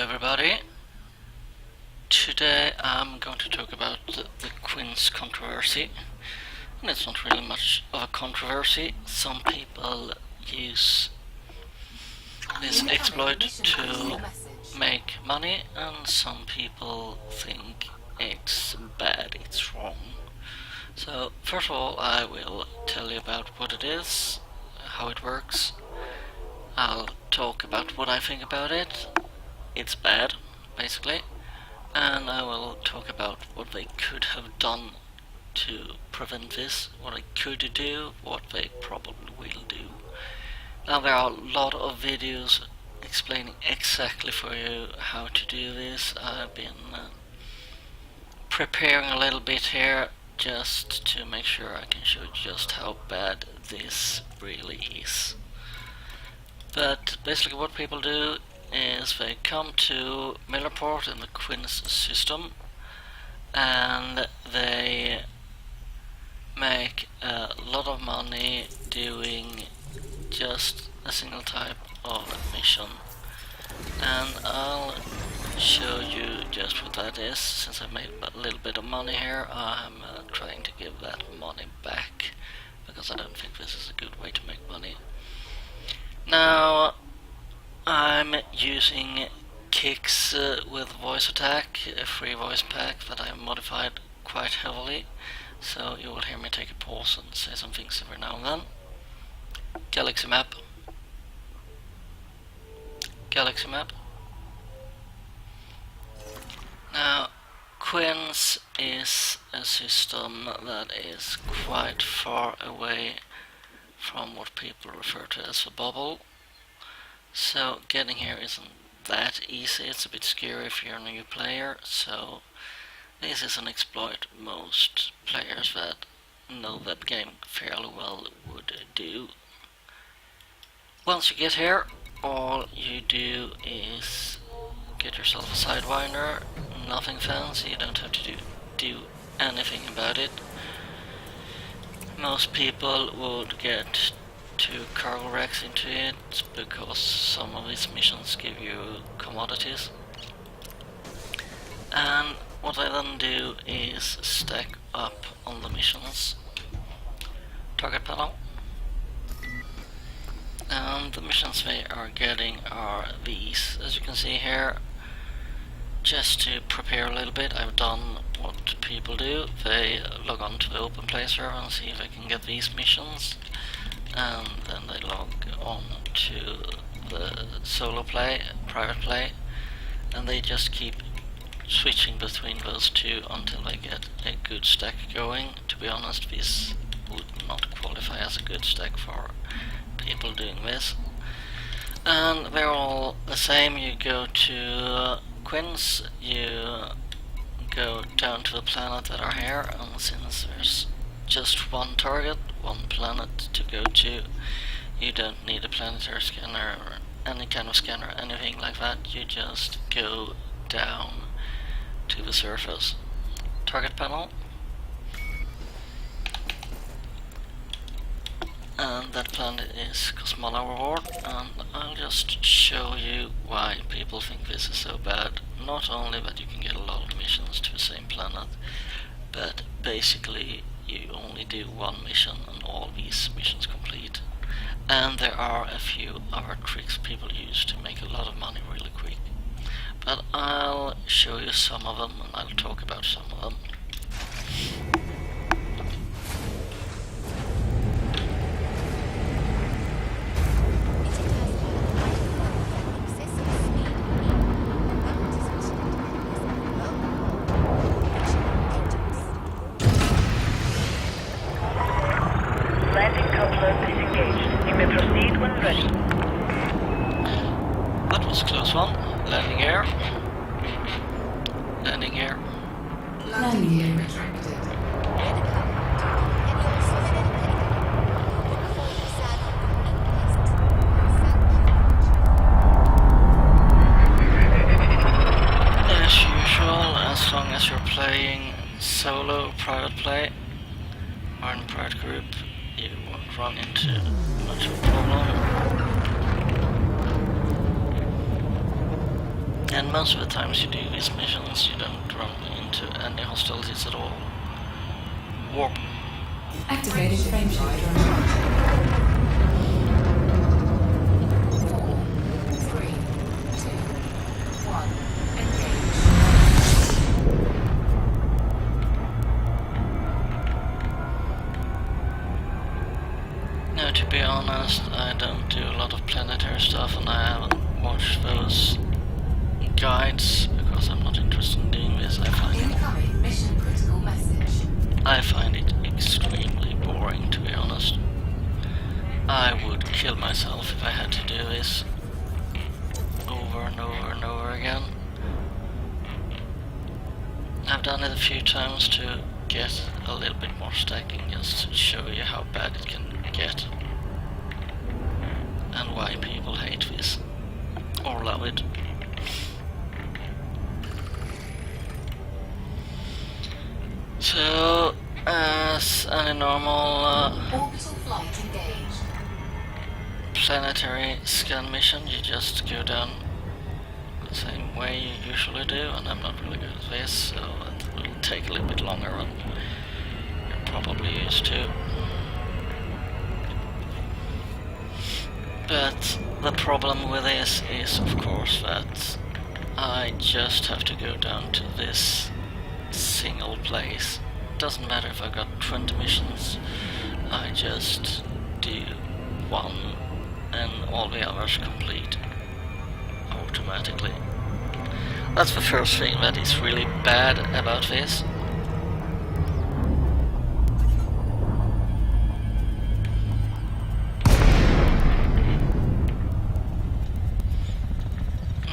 everybody. Today I'm going to talk about the Quince Controversy. And it's not really much of a controversy. Some people use this exploit to make money, and some people think it's bad, it's wrong. So first of all, I will tell you about what it is, how it works. I'll talk about what I think about it. It's bad, basically. And I will talk about what they could have done to prevent this, what they could do, what they probably will do. Now there are a lot of videos explaining exactly for you how to do this. I've been preparing a little bit here just to make sure I can show just how bad this really is. But basically what people do is they come to Millerport in the Quince system and they make a lot of money doing just a single type of mission. And I'll show you just what that is. Since I made a little bit of money here, I'm trying to give that money back because I don't think this is a good way to make money. Now I'm using kicks with voice attack, a free voice pack that I have modified quite heavily, so you will hear me take a pause and say some things every now and then. Galaxy map. Galaxy map. Now Quince is a system that is quite far away from what people refer to as a bubble. So getting here isn't that easy, it's a bit scary if you're a new player, so this is an exploit most players that know that game fairly well would do. Once you get here, all you do is get yourself a sidewinder, nothing fancy, you don't have to do anything about it. Most people would get 2 cargo racks into it because some of these missions give you commodities. And what I then do is stack up on the missions. Target panel. And the missions they are getting are these. As you can see here, just to prepare a little bit, I've done what people do. They log on to the open play server and see if they can get these missions, and then they log on to the solo play, private play, and they just keep switching between those two until they get a good stack going. To be honest, this would not qualify as a good stack for people doing this. And they're all the same. You go to Quince, you go down to the planet that are here, and since there's just one target, one planet to go to, you don't need a planetary scanner or any kind of scanner, anything like that. You just go down to the surface. Target panel. And that planet is Cosmola Reward, and I'll just show you why people think this is so bad. Not only that you can get a lot of missions to the same planet, but basically you only do one mission and all these missions complete. And there are a few other tricks people use to make a lot of money really quick. But I'll show you some of them and I'll talk about some of them. That was a close one. Landing here. Landing here. Landing gear retracted. As usual, as long as you're playing solo, private play, or in a private group, you won't run into much of a problem. And most of the times you do these missions, you don't run into any hostilities at all. Warp. Activated frameshift drone. 4, 3, 2, 1. Engage. Now, to be honest, I don't do a lot of planetary stuff, and I haven't watched those guides because I'm not interested in doing this. Incoming mission critical message. I find it extremely boring, to be honest. I would kill myself if I had to do this over and over and over again. I've done it a few times to get a little bit more stacking, just to show you how bad it can get and why people hate this or love it. So, as any normal Orbital flight engaged. planetary scan mission, you just go down the same way you usually do, and I'm not really good at this, so it will take a little bit longer than you're probably used to. But the problem with this is, of course, that I just have to go down to this single place. Doesn't matter if I got 20 missions, I just do one and all the others complete automatically. That's the first thing that is really bad about this.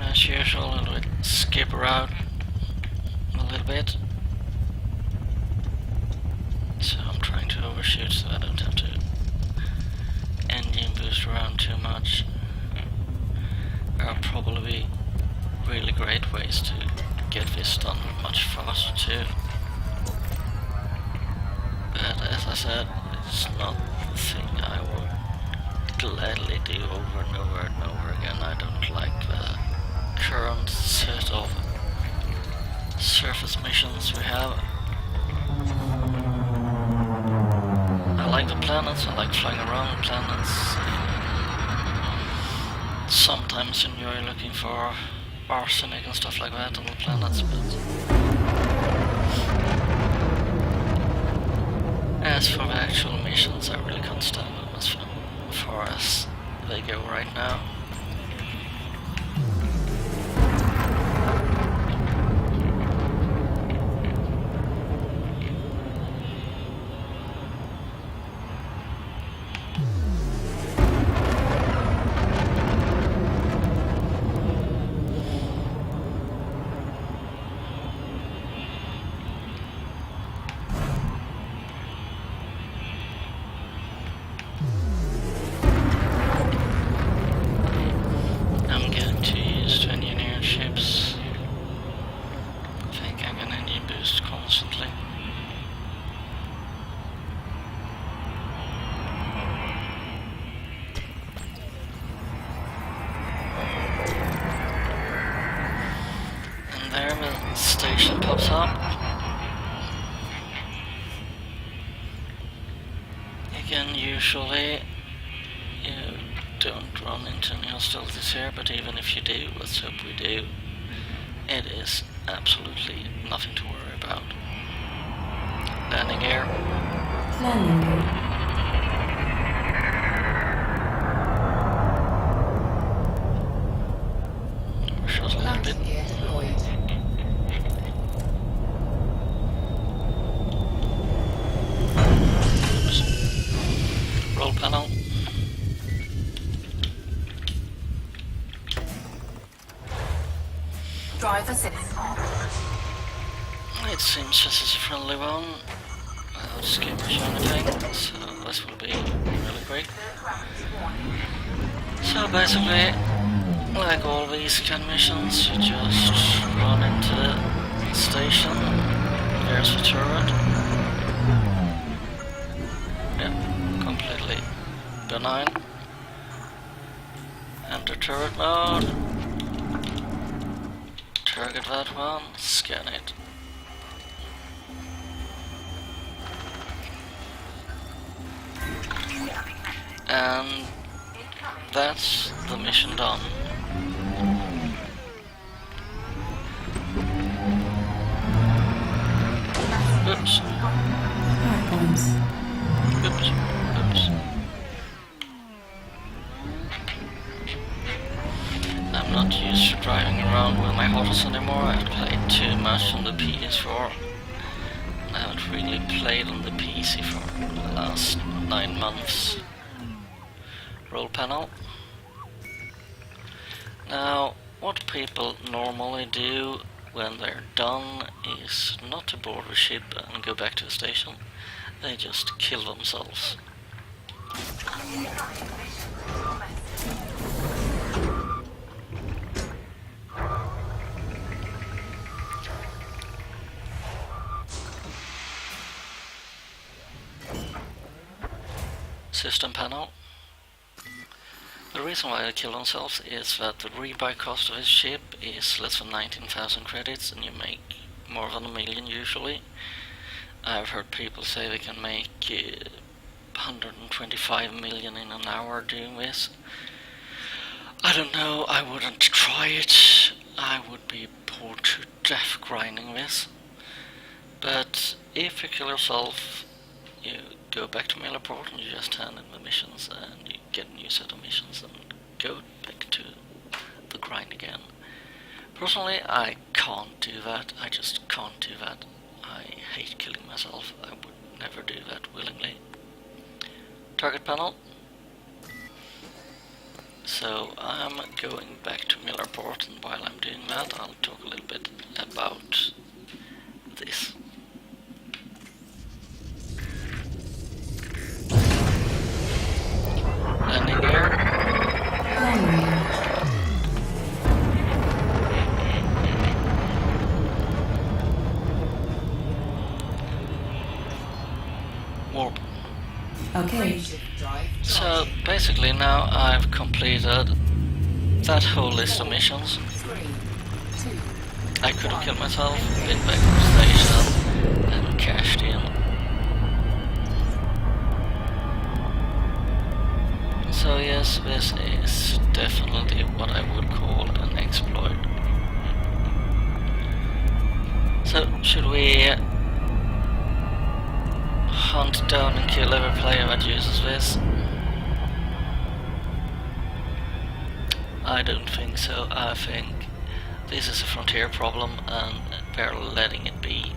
As usual, a little bit skip around a little bit. So I'm trying to overshoot so I don't have to engine boost around too much. There are probably really great ways to get this done much faster too. But as I said, it's not the thing I would gladly do over and over and over again. I don't like the current set of surface missions we have. I like the planets, I like flying around the planets. Sometimes enjoy looking for arsenic and stuff like that on the planets, but as for the actual missions, I really can't stand them as far as they go right now. Station pops up. Again, usually you don't run into any hostilities here, but even if you do, let's hope we do, it is absolutely nothing to worry about. Landing gear. Landing gear. Shows a little bit. Roll panel. Driver 6. It seems this is a friendly one. Without skip or anything, so this will be really quick. So basically, like all these scan missions, you just run into the station. There's the turret. Yeah, completely benign. Enter turret mode. target that one, scan it. And that's the mission done. Oops. Hardpoints. Oops. I'm not used to driving around with my Sothis anymore. I've played too much on the PS4. I haven't really played on the PC for the last 9 months. Roll panel. Now, what people normally do when they're done is not to board a ship and go back to the station. They just kill themselves. System panel. The reason why they kill themselves is that the rebuy cost of his ship is less than 19,000 credits, and you make more than $1 million usually. I've heard people say they can make 125 million in an hour doing this. I don't know, I wouldn't try it. I would be bored to death grinding this. But if you kill yourself, you go back to Millerport and you just hand in the missions and you get a new set of missions and go back to the grind again. Personally, I can't do that. I just can't do that. I hate killing myself. I would never do that willingly. Target panel. So I'm going back to Millerport, and while I'm doing that I'll talk a little bit about this. Landing gear. Warp. Okay. So basically now I've completed that whole list of missions. I could have killed myself, been back to the station and cashed in. So yes, this is definitely what I would call an exploit. So should we hunt down and kill every player that uses this? I don't think so. I think this is a Frontier problem and they're letting it be.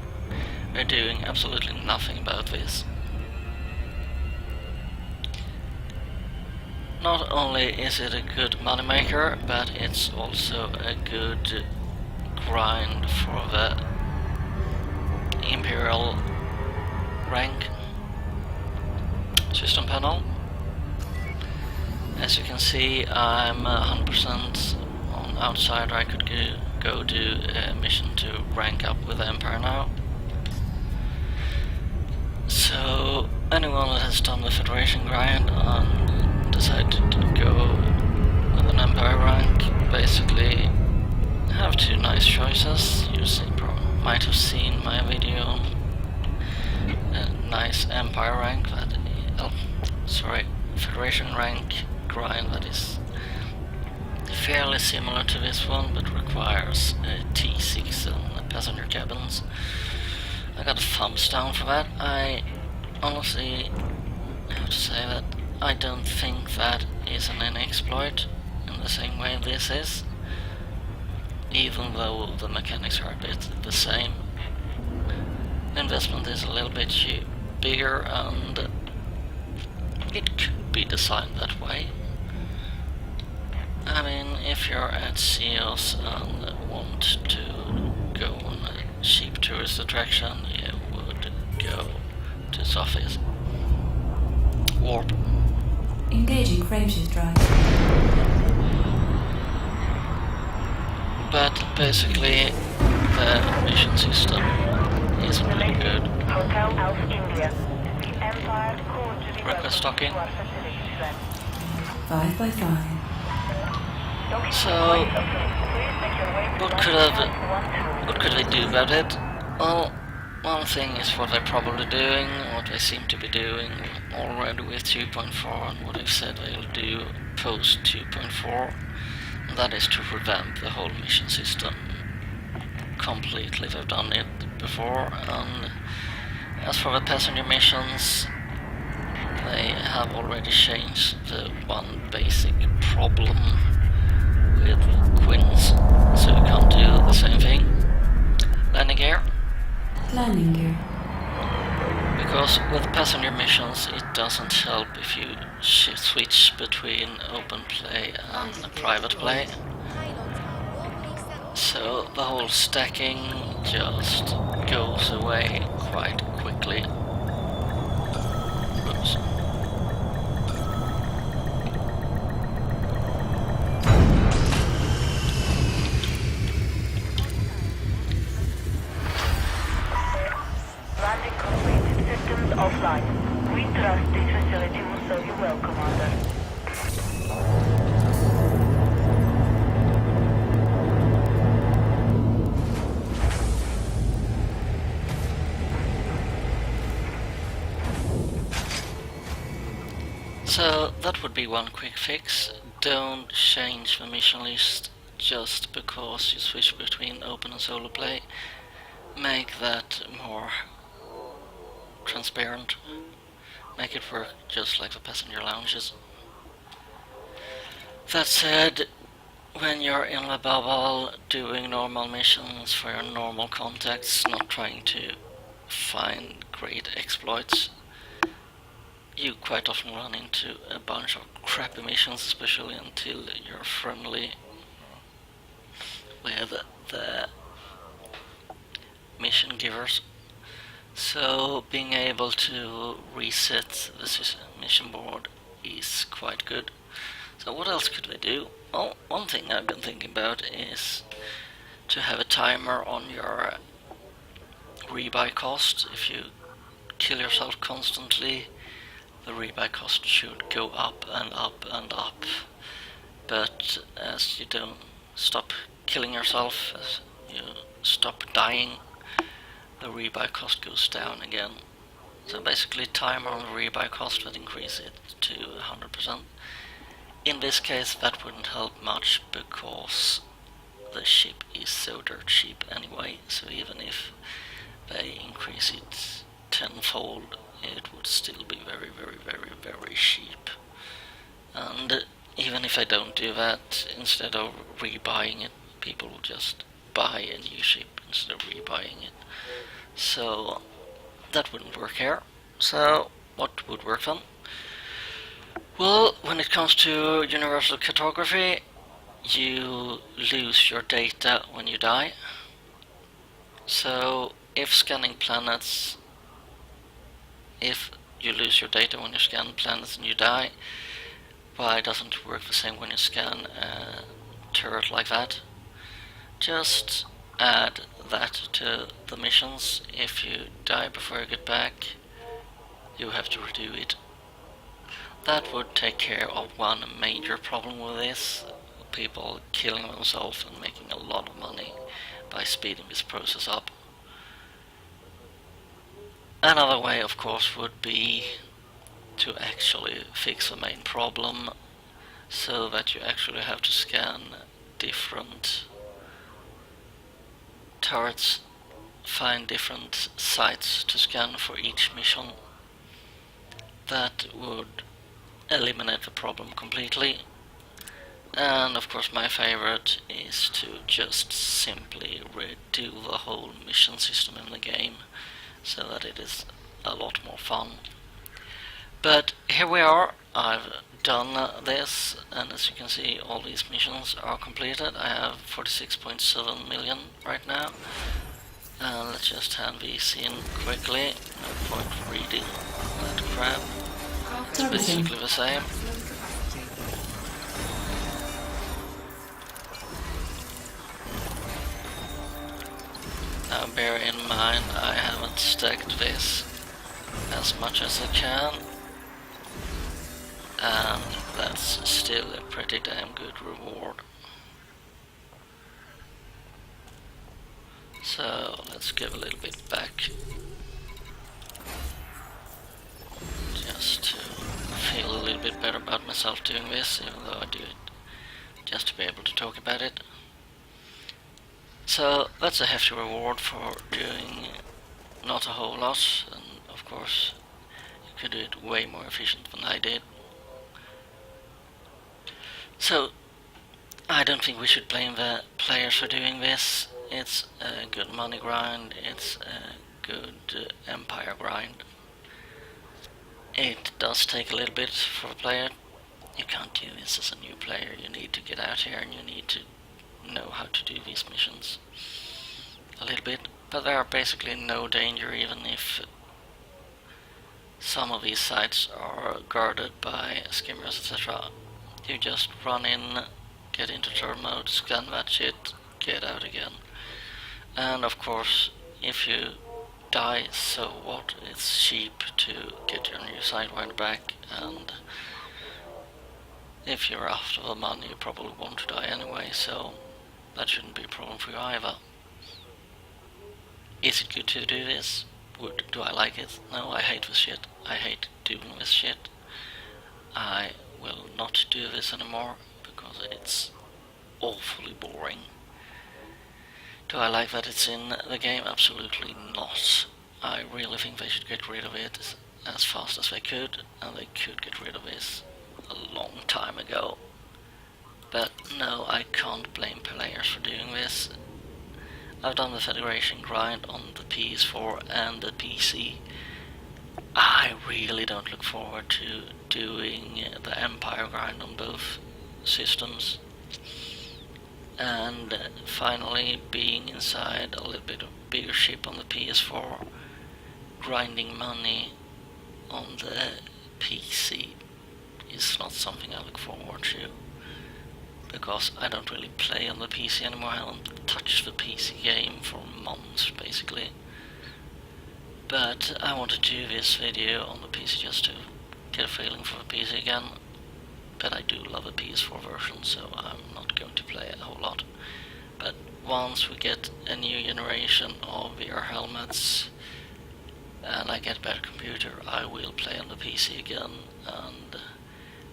They're doing absolutely nothing about this. Not only is it a good moneymaker, but it's also a good grind for the Imperial rank. System panel. As you can see, I'm 100% on Outsider. I could go do a mission to rank up with the Empire now. So anyone that has done the Federation grind and decided to go with an Empire rank basically have two nice choices. You might have seen my video on a nice Empire rank that Federation rank grind that is fairly similar to this one, but requires a T6 and passenger cabins. I got a thumbs down for that. I honestly have to say that I don't think that is an exploit in the same way this is, even though the mechanics are a bit the same. The investment is a little bit bigger and it could be designed that way. I mean, if you're at Seos and want to go on a cheap tourist attraction, you would go to Sothis. Warp. Engaging frameshift drive. But basically, the mission system is pretty good. Hotel Alpha India. Empire cordially Request stocking. 5 by 5. So, what could have what could they do about it? Well, one thing is what they're probably doing, what they seem to be doing already with 2.4 and what they've said they'll do post 2.4, and that is to revamp the whole mission system completely. They've done it before, and as for the passenger missions, they have already changed the one basic problem with Quince, so you can't do the same thing. Landing gear. Landing gear. Because with passenger missions it doesn't help if you switch between open play and private play. So the whole stacking just goes away quite quickly. Oops. Landing complete. Systems offline. We trust this facility will serve you well, Commander. So that would be one quick fix. Don't change the mission list just because you switch between open and solo play. Make that more transparent. Make it work just like the passenger lounges. That said, when you're in the bubble doing normal missions for your normal contacts, not trying to find great exploits, you quite often run into a bunch of crappy missions, especially until you're friendly with the mission givers. So being able to reset the mission board is quite good. So what else could they do? Well, one thing I've been thinking about is to have a timer on your rebuy cost. If you kill yourself constantly, the rebuy cost should go up and up and up. But as you don't stop killing yourself, as you stop dying, the rebuy cost goes down again. So basically timer on the rebuy cost would increase it to 100%. In this case that wouldn't help much because the ship is so dirt cheap anyway, so even if they increase it tenfold, it would still be very, very, very, very cheap. And even if I don't do that, instead of rebuying it, people will just buy a new ship instead of rebuying it. So that wouldn't work here. So what would work then? Well, when it comes to universal cartography, you lose your data when you die. So if scanning planets, if you lose your data when you scan planets and you die, why doesn't it work the same when you scan a turret like that? Just add that to the missions. If you die before you get back, you have to redo it. That would take care of one major problem with this: people killing themselves and making a lot of money by speeding this process up. Another way, of course, would be to actually fix the main problem, so that you actually have to scan different turrets, find different sites to scan for each mission. That would eliminate the problem completely. And of course my favorite is to just simply redo the whole mission system in the game, so that it is a lot more fun. But here we are, I've done this, and as you can see all these missions are completed. I have 46.7 million right now. And let's just hand these in quickly, no point reading that crap. It's basically the same. Now bear in mind I haven't stacked this as much as I can, and that's still a pretty damn good reward. So let's give a little bit back, just to feel a little bit better about myself doing this, even though I do it just to be able to talk about it. So that's a hefty reward for doing not a whole lot, and of course you could do it way more efficient than I did. So I don't think we should blame the players for doing this. It's a good money grind, it's a good empire grind. It does take a little bit for a player. You can't do this as a new player. You need to get out here and you need to know how to do these missions a little bit. But there are basically no danger, even if some of these sites are guarded by skimmers, etc. You just run in, get into turn mode, scan that shit, get out again. And of course, if you die, so what? It's cheap to get your new sidewinder back, and if you're after the money, you probably want to die anyway, so that shouldn't be a problem for you either. Is it good to do this? Do I like it? No, I hate this shit. I hate doing this shit. I will not do this anymore because it's awfully boring. Do I like that it's in the game? Absolutely not. I really think they should get rid of it as fast as they could, and they could get rid of this a long time ago. But no, I can't blame players for doing this. I've done the Federation grind on the PS4 and the PC. I really don't look forward to doing the Empire grind on both systems. And finally being inside a little bit of bigger ship on the PS4, grinding money on the PC is not something I look forward to, because I don't really play on the PC anymore. I haven't touched the PC game for months basically. But I want to do this video on the PC just to get a feeling for the PC again. But I do love the PS4 version, so I'm not going to play a whole lot. But once we get a new generation of VR helmets and I get a better computer, I will play on the PC again. And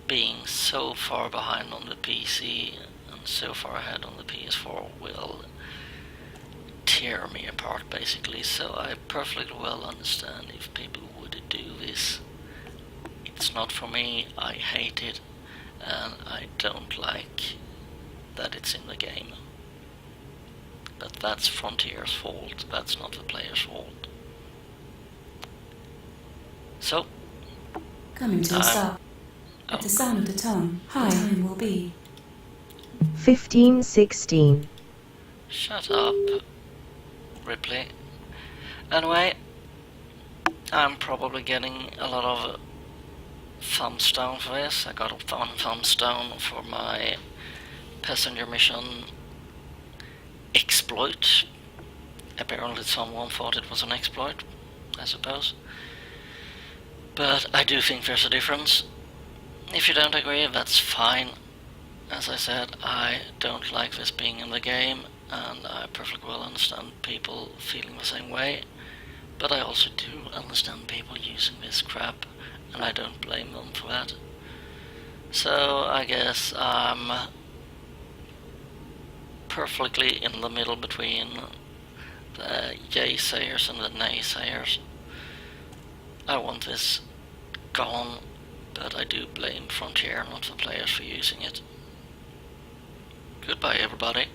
being so far behind on the PC and so far ahead on the PS4 will tear me apart basically, so I perfectly well understand if people would do this. It's not for me, I hate it, and I don't like that it's in the game. But that's Frontier's fault, that's not the player's fault. So, Coming to a stop. At the sound of the tone, high time will be 15:16. Shut up, Ripley. Anyway, I'm probably getting a lot of thumbs down for this. I got a thumbs down for my passenger mission exploit. Apparently someone thought it was an exploit, I suppose. But I do think there's a difference. If you don't agree, that's fine. As I said, I don't like this being in the game, and I perfectly well understand people feeling the same way. But I also do understand people using this crap, and I don't blame them for that. So I guess I'm perfectly in the middle between the yay-sayers and the naysayers. I want this gone, but I do blame Frontier, not the players, for using it. Goodbye, everybody.